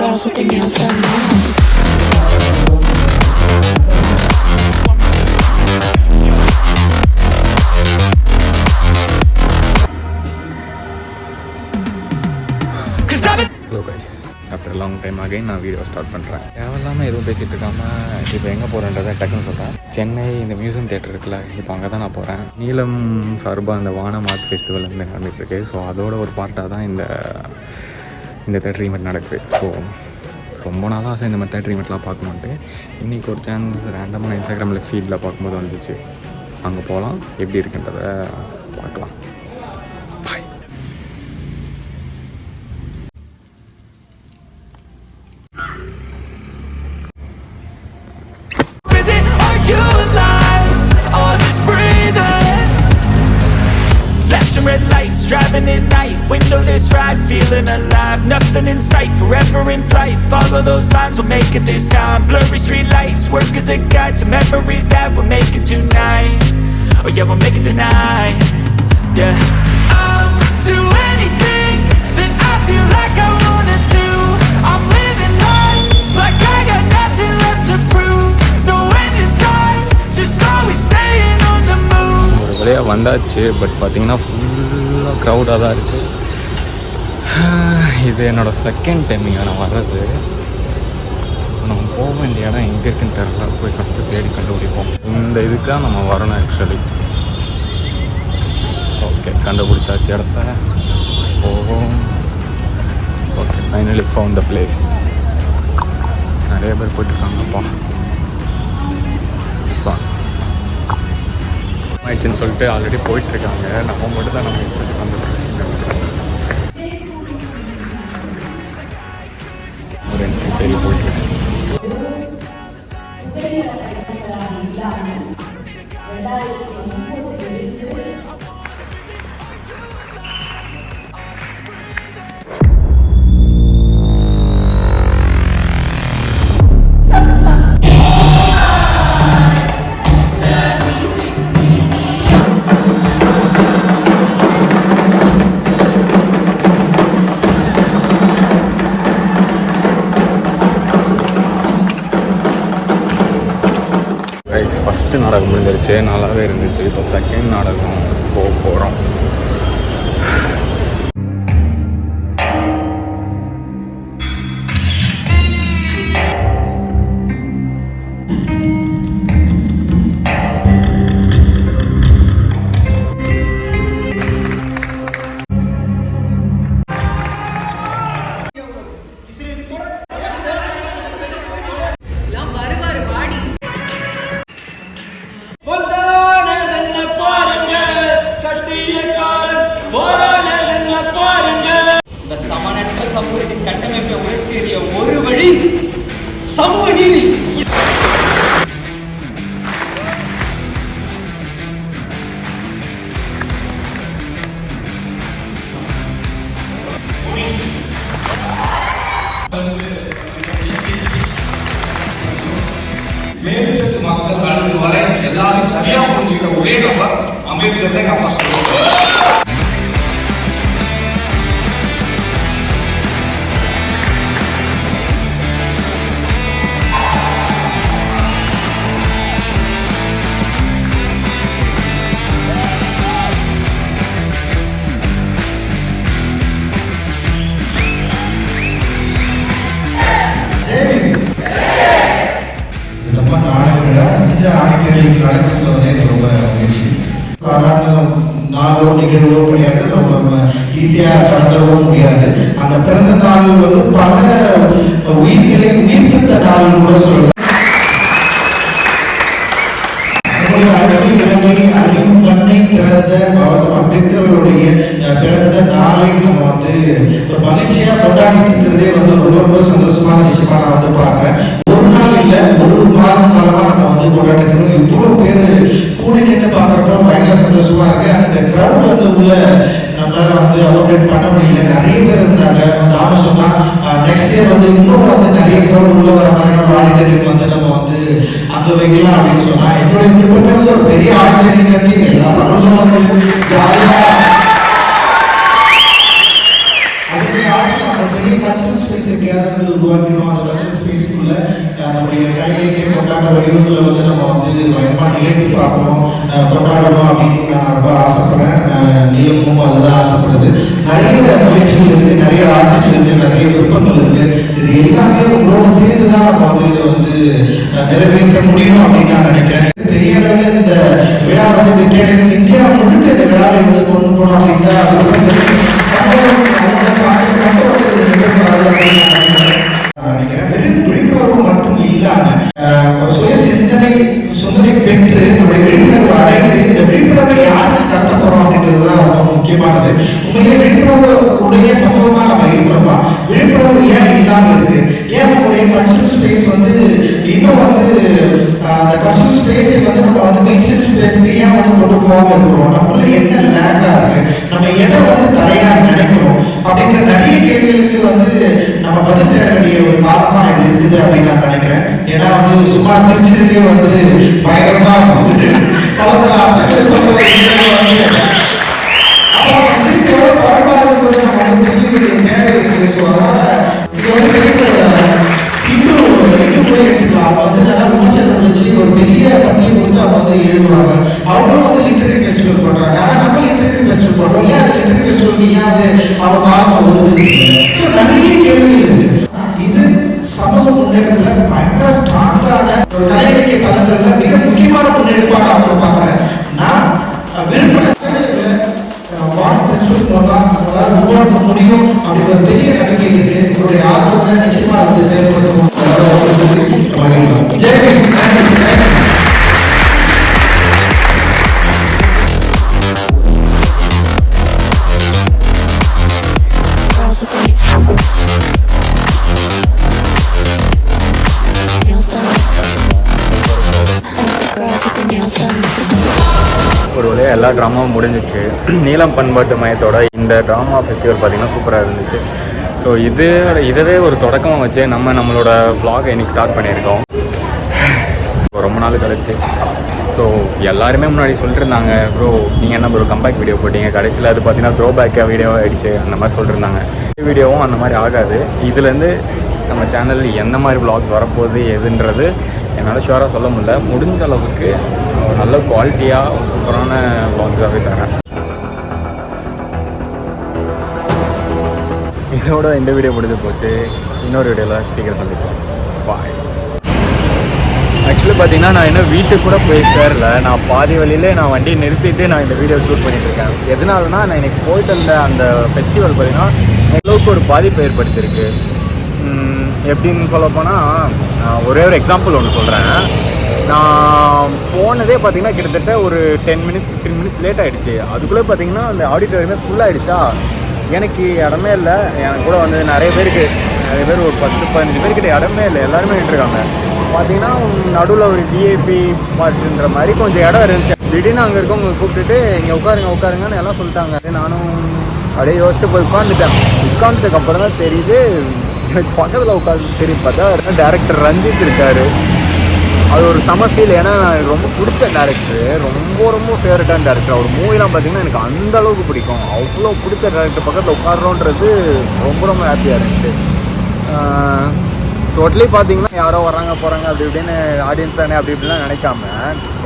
girls with their nails done now. Hello guys, after long time again நான் video start பண்ணுறேன். தேவையில்லாமல் எதுவும் பேசிகிட்டு இருக்காமல் இப்போ எங்கே போகிறேன்றதை டக்குன்னு சொல்கிறேன். சென்னை இந்த மியூசியம் தேட்டர் இருக்குல்ல, இப்போ அங்கே தான் நான் போகிறேன். நீலம் சார்பாக அந்த வானம் ஆர்ட் ஃபெஸ்டிவல் வந்து நடந்துகிட்ருக்கு. ஸோ அதோட ஒரு பார்ட்டாக தான் இந்த தேட்டர் ஈவெண்ட் நடக்குது. ஸோ ரொம்ப நாளாக ஆசை இந்த மாதிரி தேட்டர் ஈவெண்ட்லாம் பார்க்கணுன்ட்டு. இன்றைக்கி ஒரு சேனல்ஸ் ரேண்டமாக இன்ஸ்டாகிராமில் ஃபீல்டில் பார்க்கும்போது வந்துச்சு. அங்கே போகலாம், எப்படி இருக்குன்றதை பார்க்கலாம். Red lights, driving at night, windowless ride, feeling alive, nothing in sight, forever in flight, follow those lines, we'll make it this time, blurry street lights, work as a guide to memories that we're making tonight, oh yeah, we'll make it tonight, yeah. I'll do anything that I feel like I wanna do, I'm living life like I got nothing left to prove, no end in sight, just always staying on the move. ஒரு வழியாக வந்தாச்சு, but பார்த்தீங்கன்னா ஃபுல்லாக க்ரௌடாக தான் இருக்குது. இது என்னோடய second டைமிங்க நான் வர்றது. நம்ம போக வேண்டிய இடம் எங்கே இருக்குன்னு தெரியல, போய் ஃபஸ்ட்டு தேடி கண்டுபிடிப்போம். இந்த இதுக்கு தான் நம்ம வரணும் ஆக்சுவலி. ஓகே, கண்டுபிடிச்சாச்சு இடத்த போவோம். Okay, finally found the place. நிறைய பேர் போயிட்டுருக்காங்கப்பா. ஆயிடுச்சுன்னு சொல்லிட்டு ஆல்ரெடி போயிட்டுருக்காங்க. நம்ம மட்டும் தான் நம்ம இப்போதைக்கு வந்துட்டு ஒரு என்ட்ரி தேடி போயிட்டுருக்கேன். ஃபஸ்ட்டு நாடகம் முடிஞ்சிருச்சு, நல்லாவே இருந்துச்சு. இப்போ செகண்ட் நாடகம் போக போகிறோம். சமூகத்தின் கட்டமைப்பை உயர்த்திய ஒரு வழி சமூக நீதி. மேற்கு மக்கள் அழுது வரை எல்லாரும் சரியா புரிஞ்சுக்கிற ஒரே நபர் அம்பேத்கர் தான் நம்ம சொல்லுவோம். நாளோ நிகழ்வோ கிடையாது, நம்ம ஈஸியாக கடத்தவும் முடியாது. அந்த பிறந்த நாள் வந்து பல உயிர்களை உயிர்ப்பித்த நாள் கூட சொல்லலாம். அறிவும் கண்ணை திறந்த அம்பேத்கருடைய பிறந்த நாளை நம்ம வந்து ஒரு மகிழ்ச்சியா கொண்டாடிக்கிறதே வந்து ரொம்ப சந்தோஷமான விஷயமா நான் வந்து பாக்குறேன். ஒரு நாள் இல்ல, ஒரு மாதம் காலமா நம்ம வந்து கொண்டாடிக்கிறோம். இவ்வளவு பேரு கூடி நின்று பாக்குறப்ப பயங்கர சந்தோஷமா இருக்கு. அந்த கிரௌட் வந்து உள்ள நம்மளால வந்து அவாய்ட் பண்ண முடியல. நிறைய பேர் இருந்தாங்க. நாம சொன்னா நெக்ஸ்ட் இயர் வந்து இன்னும் வந்து நிறைய கிரௌட் உள்ள வர மாதிரியான ஆடிட்டோரியம் வந்து நம்ம வந்து அங்க வைக்கலாம் அப்படின்னு சொன்னா என்னுடைய விருப்பம் வந்து ஒரு பெரிய ஆடிட்டோரியம் கட்டி எல்லாரும் வந்து ஜாலியா அதுக்கு ஆசை பெரிய கல்ச்சரல் ஸ்பேஸ் உருவாக்கி நம்ம வந்து பயமாக நிகழ்த்தி பார்க்கணும், கொண்டாடணும் அப்படின்னு நான் ரொம்ப ஆசைப்படுறேன். நீளமும் அதுதான் ஆசைப்படுது. நிறைய முயற்சிகள் இருக்குது, நிறைய ஆசைகள் இருக்குது, நிறைய விருப்பங்கள் இருக்குது. இது எல்லாமே உங்களோட சேர்ந்து தான் நம்ம வந்து நிறைவேற்ற முடியும் அப்படின்னு நான் நினைக்கிறேன். பெரிய அளவில் இந்த விழா வந்து இந்தியா முழுக்க இந்த விழாவை வந்து கொண்டு போனோம் அப்படின்னா நினைக்கிறேன். விழிப்புணர்வு மட்டும் இல்லாம சுய சிந்தனை பெற்று நம்முடைய விழிப்புணர்வு அடைந்து இந்த விழிப்புணர்வை யாருக்கு கடத்த போறோம் அப்படின்றதுதான் ரொம்ப முக்கியமானது. உண்மையிலே விழிப்புணர்வு உடைய சமூகமா நம்ம இருக்கிறோமா? விழிப்புணர்வு ஏன் இல்லாம இருக்கு? ஏன் நம்முடைய கல்ச்சரல் ஸ்பேஸ் வந்து இன்னும் வந்து அந்த கல்ச்சரல் ஸ்பேஸை வந்து நம்ம வந்து மெயின்ஸ்ட்ரீம் ஸ்பேஸ்க்கு ஏன் வந்து கொண்டு போகாம இருக்கிறோம்? நம்மள என்ன லேக்கா இருக்கு? நம்ம எதை வந்து தடையா நினைக்கிறோம் அப்படின்ற நிறைய கேள்விகளுக்கு வந்து நம்ம பதில் தேட வேண்டிய ஒரு காலமா இது இருக்குது அப்படின்னு நான் நினைக்கிறேன். ஏன்னா வந்து சும்மா சிரிச்சதுக்கே வந்து பயங்கரமா வந்து பல அர்த்தங்களை சொல்றது சிரிக்கிறோம் பரவாயில்ல நம்ம வந்து தெரிஞ்சுக்கிற தேவை இருக்கு. ஸோ அதனால இது வந்து எடுத்துக்கலாம் வந்து விமர்சனம் வச்சு ஒரு பெரிய பத்தியம் கொடுத்து அவங்க வந்து எழுதுவாங்க. அவங்களும் வந்து லிட்டரரி ஃபெஸ்டிவல் பண்றாங்க. ஆனா நம்ம லிட்டரரி ஃபெஸ்டிவல் பண்றோம். ஏன் அது லிட்டரரி ஃபெஸ்டிவல் ஏன் அது அவங்க காலத்தை ஒதுக்குது? ஸோ நிறைய கேள்விகள் இருக்கு. இது சமூக முன்னேற்றத்துல பயங்கர ஸ்ட்ராங்கான ஒரு கலை இலக்கிய தளங்கள்ல மிக முக்கியமான முன்னெடுப்பாக அவங்க பார்க்கிறேன். நான் விருப்பம் உருவாக்க முடியும் அப்படின்ற பெரிய நம்பிக்கை இருக்கு. என்னுடைய ஆர்வத்தை நிச்சயமா வந்து செயல்படுத்துவோம். ஒரு வழியாக எல்லா ட்ராமாவும் முடிஞ்சிச்சு. நீலம் பண்பாட்டு மையத்தோட இந்த ட்ராமா ஃபெஸ்டிவல் பார்த்திங்கன்னா சூப்பராக இருந்துச்சு. ஸோ இதவே ஒரு தொடக்கமாக வச்சு நம்மளோட வ்ளாகை இன்றைக்கி ஸ்டார்ட் பண்ணியிருக்கோம் ரொம்ப நாள் கழிச்சு. ஸோ எல்லாருமே முன்னாடி சொல்லிட்டு இருந்தாங்க, ப்ரோ நீங்கள் என்ன ப்ரோ கம்பேக் வீடியோ போட்டிங்க, கடைசியில் அது பார்த்தீங்கன்னா த்ரோ பேக்காக வீடியோ ஆகிடுச்சு அந்த மாதிரி சொல்லிட்டுருந்தாங்க. வீடியோவும் அந்த மாதிரி ஆகாது. இதுலேருந்து நம்ம சேனலில் எந்த மாதிரி வ்ளாக்ஸ் வரப்போகுது எதுன்றது என்னால் ஷுவராக சொல்ல முடியல. முடிஞ்ச அளவுக்கு நல்ல குவாலிட்டியாக சூப்பரான வ்ளாக்ஸாகவே தரேன். இதோட இந்த வீடியோ முடிஞ்சு போச்சு. இன்னொரு வீடியோவில் சீக்கிரம் சந்திப்போம். பாய். ஆக்சுவலி பார்த்தீங்கன்னா நான் இன்னும் வீட்டுக்கு கூட போய் சேரல. நான் பாதி வழியிலே நான் வண்டியை நிறுத்திட்டு நான் இந்த வீடியோ ஷூட் பண்ணிகிட்ருக்கேன். எதனாலனா நான் இன்றைக்கி போயிட்டு இருந்த அந்த ஃபெஸ்டிவல் பார்த்திங்கன்னா எவ்வளோக்கு ஒரு பாதிப்பு ஏற்படுத்தியிருக்கு. எப்படின்னு சொல்லப்போனால் ஒரே ஒரு எக்ஸாம்பிள் ஒன்று சொல்கிறேன். நான் போனதே பார்த்திங்கன்னா கிட்டத்தட்ட ஒரு 10 மினிட்ஸ் 15 மினிட்ஸ் லேட் ஆகிடுச்சு. அதுக்குள்ளே பார்த்திங்கன்னா அந்த ஆடிட்டோரியமே ஃபுல்லாகிடுச்சா. எனக்கு இடமே இல்லை. எனக்கு கூட வந்து நிறைய பேர் ஒரு 10-15 பேர்கிட்ட இடமே இல்லை. எல்லாருமே நின்றுருக்காங்க. பார்த்தீங்கன்னா நடுவில் ஒரு விஐபி பார்ட்டுன்ற மாதிரி கொஞ்சம் இடம் இருந்துச்சு. திடீர்னு அங்கே இருக்கவங்க கூப்பிட்டுட்டு இங்கே உட்காருங்கன்னு எல்லாம் சொல்லிட்டாங்க. நானும் அப்படியே யோசிச்சுட்டு போய் உட்காந்துட்டதுக்கு அப்புறம் தான் தெரியுது எனக்கு பக்கத்தில் உட்காந்து திரும்பி பார்த்தா டேரக்டர் ரஞ்சித் இருக்கார். அது ஒரு செம ஃபீல். ஏன்னா எனக்கு ரொம்ப பிடிச்ச டேரக்டர், ரொம்ப ஃபேவரட்டான டேரக்டர். அவர் மூவிலாம் பார்த்திங்கன்னா எனக்கு அந்தளவுக்கு பிடிக்கும். அவ்வளோ பிடிச்ச டேரக்டர் பக்கத்தில் உட்காரோன்றது ரொம்ப ஹாப்பியாக இருந்துச்சு. டோட்டலி பார்த்தீங்கன்னா யாரோ வராங்க போகிறாங்க அப்படி இப்படின்னு ஆடியன்ஸ் தானே அப்படி இப்படிலாம் நினைக்காம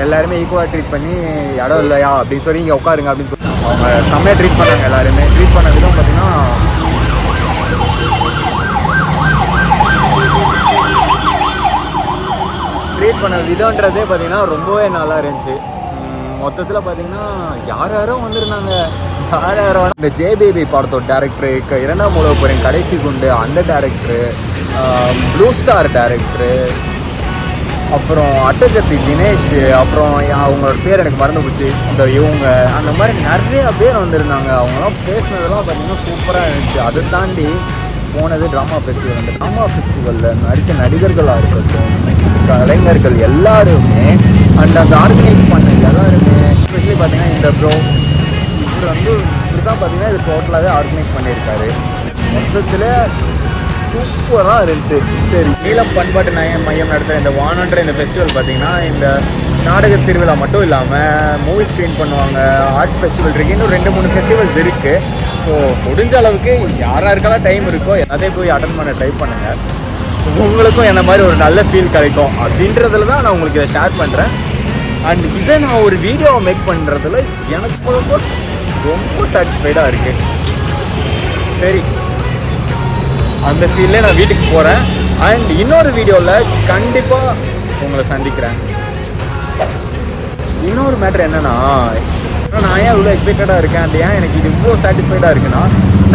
எல்லாருமே ஈக்குவலாக ட்ரீட் பண்ணி இடம் இல்லையா அப்படின்னு சொல்லி இங்கே உட்காருங்க அப்படின்னு சொல்லி அவங்க செம்மையாக ட்ரீட் பண்ணாங்க. எல்லாருமே ட்ரீட் பண்ண விதம் பார்த்திங்கன்னா ட்ரீட் பண்ண விதம்ன்றதே பார்த்திங்கன்னா ரொம்பவே நல்லா இருந்துச்சு. மொத்தத்தில் பார்த்திங்கன்னா யாரோ வந்திருந்தாங்க. யாரோ இந்த ஜேபிபி படத்தோட டேரக்டரு, 2ஆம் உலகப் போரின் கடைசி குண்டு அந்த டேரக்டரு, ப்ளூ ஸ்டார் டேரக்டரு, அப்புறம் அட்டகத்தி தினேஷ், அப்புறம் அவங்களோட பேர் எனக்கு மறந்து போச்சு, இவங்க அந்த மாதிரி நிறைய பேர் வந்திருந்தாங்க. அவங்களாம் பேசினதெல்லாம் பார்த்திங்கன்னா சூப்பராக இருந்துச்சு. அதை தாண்டி போனது ட்ராமா ஃபெஸ்டிவல். அந்த ட்ராமா ஃபெஸ்டிவலில் நடித்த நடிகர்களாக இருக்கட்டும், கலைஞர்கள் எல்லாருமே அந்த ஆர்கனைஸ் பண்ண எல்லாருமே, எஸ்பெஷலி பார்த்தீங்கன்னா இந்த ப்ரோ இவர் வந்து இப்படி தான் பார்த்தீங்கன்னா இது டோட்டலாகவே ஆர்கனைஸ் பண்ணியிருக்காரு. மொத்தத்தில் சூப்பராக இருந்துச்சு. சரி, நீலம் பண்பாட்டு மையம் நடத்துகிற இந்த வானன்ற இந்த ஃபெஸ்டிவல் பார்த்திங்கன்னா இந்த நாடக திருவிழா மட்டும் இல்லாமல் மூவி ஸ்க்ரீன் பண்ணுவாங்க, ஆர்ட் ஃபெஸ்டிவல் இருக்குது, இன்னும் 2-3 ஃபெஸ்டிவல்ஸ் இருக்குது. ஸோ முடிஞ்ச அளவுக்கு யாராருக்கெல்லாம் டைம் இருக்கோ எல்லாத்தையும் போய் அட்டன் பண்ண ட்ரை பண்ணுங்கள். உங்களுக்கும் என்ன மாதிரி ஒரு நல்ல ஃபீல் கிடைக்கும் அப்படின்றதுல தான் நான் உங்களுக்கு இதை ஷேர் பண்ணுறேன். அண்ட் இதை நான் ஒரு வீடியோவை மேக் பண்ணுறதுல எனக்கு ரொம்ப சாட்டிஸ்ஃபைடாக இருக்குது. சரி, அந்த ஃபீல்டில் நான் வீட்டுக்கு போகிறேன். அண்ட் இன்னொரு வீடியோவில் கண்டிப்பாக உங்களை சந்திக்கிறேன். இன்னொரு மேட்ரு என்னென்னா, நான் ஏன் இவ்வளோ எக்ஸைட்டடாக இருக்கேன், அது ஏன் எனக்கு இது இவ்வளோ சாட்டிஸ்ஃபைடாக இருக்குன்னா,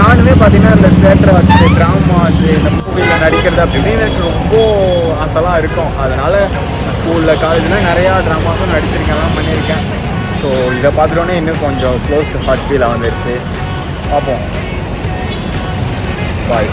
நானுமே பார்த்தீங்கன்னா இந்த தேட்டரை வச்சு ட்ராமா வச்சு இந்த மூவியில் நடிக்கிறது அப்படின்னு எனக்கு ரொம்ப ஆசைலாம் இருக்கும். அதனால் ஸ்கூலில் காலேஜில் நிறையா ட்ராமாஸும் நடிச்சிருக்கேன்லாம் பண்ணியிருக்கேன். ஸோ இதை பார்த்துட்டோன்னே இன்னும் கொஞ்சம் க்ளோஸ் டு ஹார்ட் ஃபீலாக வந்துடுச்சு. பார்ப்போம். பாய்.